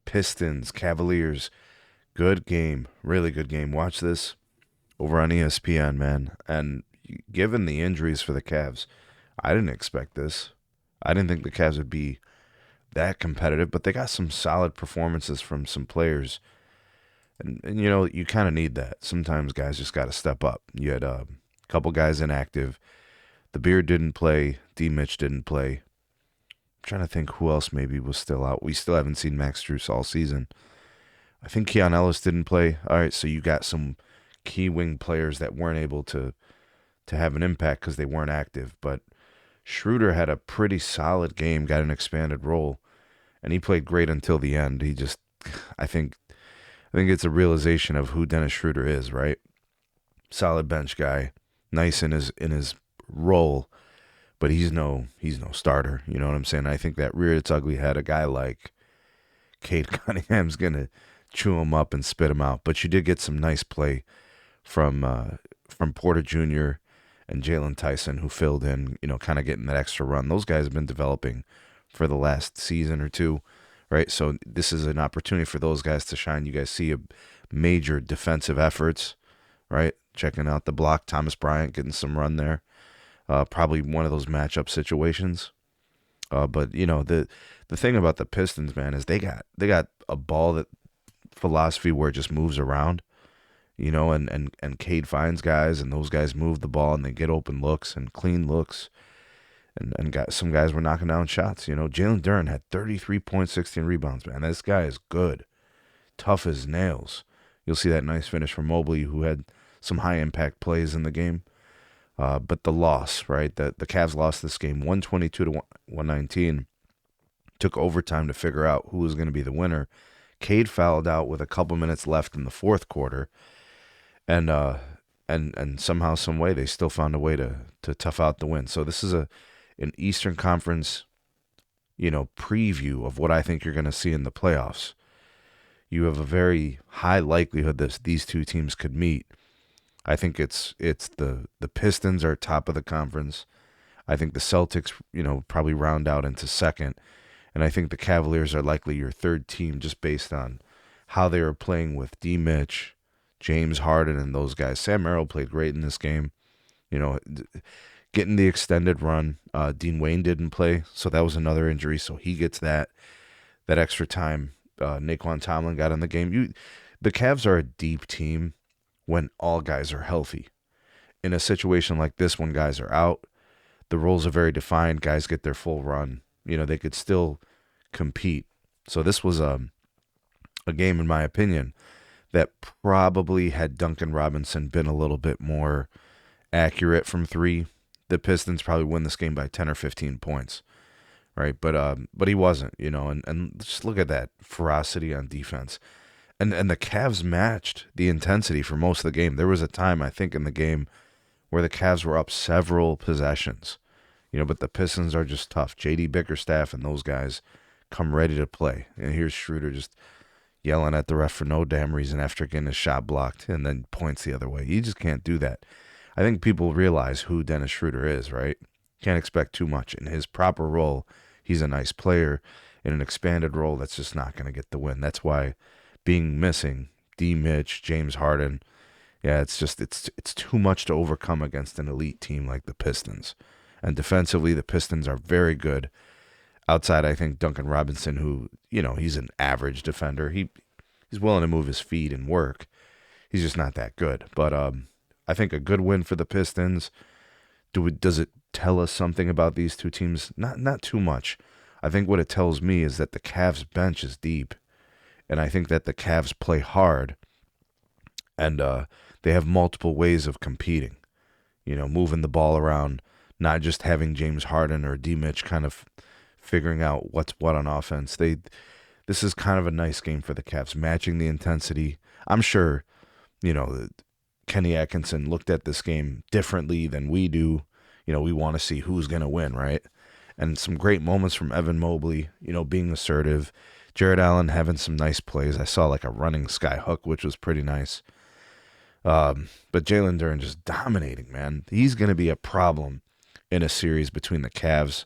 Pistons, Cavaliers. Good game. Really good game. Watch this over on ESPN, man. And given the injuries for the Cavs, I didn't expect this. I didn't think the Cavs would be that competitive, but they got some solid performances from some players. And you know, you kind of need that. Sometimes guys just got to step up. You had a couple guys inactive. The Beard didn't play. D. Mitch didn't play. I'm trying to think who else maybe was still out. We still haven't seen Max Strus all season. I think Keon Ellis didn't play. All right, so you got some key wing players that weren't able to have an impact because they weren't active. But Schroeder had a pretty solid game, got an expanded role, and he played great until the end. He just, I think, I think it's a realization of who Dennis Schroeder is, right? Solid bench guy, nice in his role, but he's no starter. You know what I'm saying? I think that reared its ugly head. A guy like Cade Cunningham's gonna chew him up and spit him out. But you did get some nice play from Porter Jr. and Jalen Tyson, who filled in. You know, kind of getting that extra run. Those guys have been developing for the last season or two, right? So this is an opportunity for those guys to shine. You guys see a major defensive efforts, right? Checking out the block, Thomas Bryant getting some run there. Probably one of those matchup situations. But you know the thing about the Pistons, man, is they got a ball that philosophy where it just moves around, you know, and Cade finds guys and those guys move the ball and they get open looks and clean looks, and got some guys were knocking down shots. You know, Jalen Duren had 33 points, 16 rebounds. Man, this guy is good, tough as nails. You'll see that nice finish from Mobley, who had some high impact plays in the game. But the loss, right? The Cavs lost this game 122 to 119. Took overtime to figure out who was going to be the winner. Cade fouled out with a couple minutes left in the fourth quarter, and somehow, some way, they still found a way to tough out the win. So this is an Eastern Conference, you know, preview of what I think you're going to see in the playoffs. You have a very high likelihood that these two teams could meet. I think it's the Pistons are top of the conference. I think the Celtics, you know, probably round out into second. And I think the Cavaliers are likely your third team just based on how they were playing with D. Mitch, James Harden, and those guys. Sam Merrill played great in this game. You know, getting the extended run. Dean Wayne didn't play, so that was another injury. So he gets that extra time. Naquan Tomlin got in the game. The Cavs are a deep team when all guys are healthy. In a situation like this, when guys are out, the roles are very defined. Guys get their full run. You know, they could still compete. So this was a game, in my opinion, that probably had Duncan Robinson been a little bit more accurate from three, the Pistons probably win this game by 10 or 15 points, right? But he wasn't, you know, and just look at that ferocity on defense. And the Cavs matched the intensity for most of the game. There was a time, I think, in the game where the Cavs were up several possessions, you know, but the Pistons are just tough. J.D. Bickerstaff and those guys come ready to play. And here's Schroeder just yelling at the ref for no damn reason after getting his shot blocked and then points the other way. You just can't do that. I think people realize who Dennis Schroeder is, right? Can't expect too much. In his proper role, he's a nice player. In an expanded role, that's just not going to get the win. That's why being missing D. Mitch, James Harden, yeah, it's too much to overcome against an elite team like the Pistons. And defensively, the Pistons are very good. Outside, I think Duncan Robinson, who, you know, he's an average defender. He's willing to move his feet and work. He's just not that good. But I think a good win for the Pistons. Does it tell us something about these two teams? Not too much. I think what it tells me is that the Cavs bench is deep. And I think that the Cavs play hard, and they have multiple ways of competing. You know, moving the ball around, not just having James Harden or D. Mitch kind of figuring out what's what on offense. This is kind of a nice game for the Cavs, matching the intensity. I'm sure, you know, Kenny Atkinson looked at this game differently than we do. You know, we want to see who's going to win, right? And some great moments from Evan Mobley, you know, being assertive. Jared Allen having some nice plays. I saw like a running sky hook, which was pretty nice. But Jalen Duren just dominating, man. He's going to be a problem in a series between the Cavs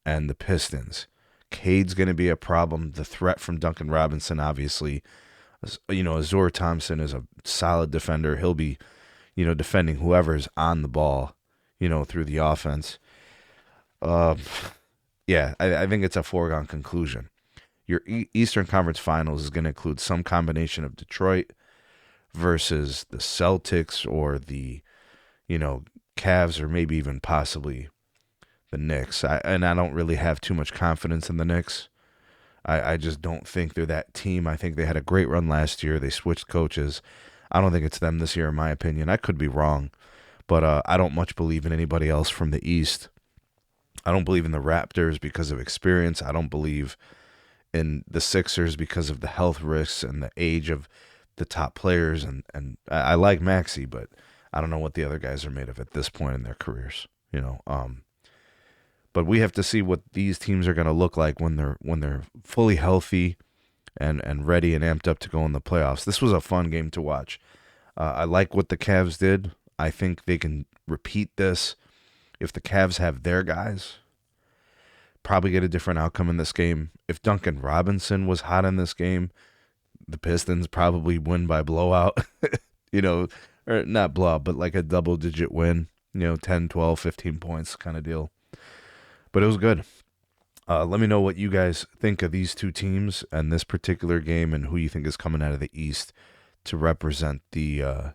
and the Pistons. Cade's going to be a problem. The threat from Duncan Robinson, obviously. Azor Thompson is a solid defender. He'll be, defending whoever's on the ball, through the offense. Uh, yeah, I think it's a foregone conclusion. Your Eastern Conference Finals is going to include some combination of Detroit versus the Celtics or the, Cavs, or maybe even possibly the Knicks. I don't really have too much confidence in the Knicks. I just don't think they're that team. I think they had a great run last year. They switched coaches. I don't think it's them this year, in my opinion. I could be wrong, but I don't much believe in anybody else from the East. I don't believe in the Raptors because of experience. I don't believe in the Sixers because of the health risks and the age of the top players. And I like Maxey, but I don't know what the other guys are made of at this point in their careers. But we have to see what these teams are going to look like when they're fully healthy and ready and amped up to go in the playoffs. This was a fun game to watch. I like what the Cavs did. I think they can repeat this. If the Cavs have their guys, probably get a different outcome in this game. If Duncan Robinson was hot in this game, the Pistons probably win by blowout, or not blowout, but like a double-digit win, 10, 12, 15 points kind of deal. But it was good. Let me know what you guys think of these two teams and this particular game, and who you think is coming out of the East to represent the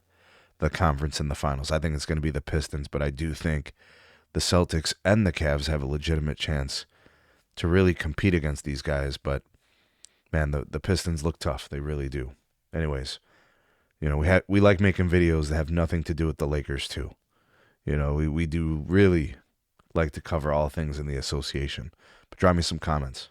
conference in the finals. I think it's going to be the Pistons, but I do think the Celtics and the Cavs have a legitimate chance to really compete against these guys. But man, the Pistons look tough. They really do. Anyways, we like making videos that have nothing to do with the Lakers too. We do really like to cover all things in the association. But drop me some comments.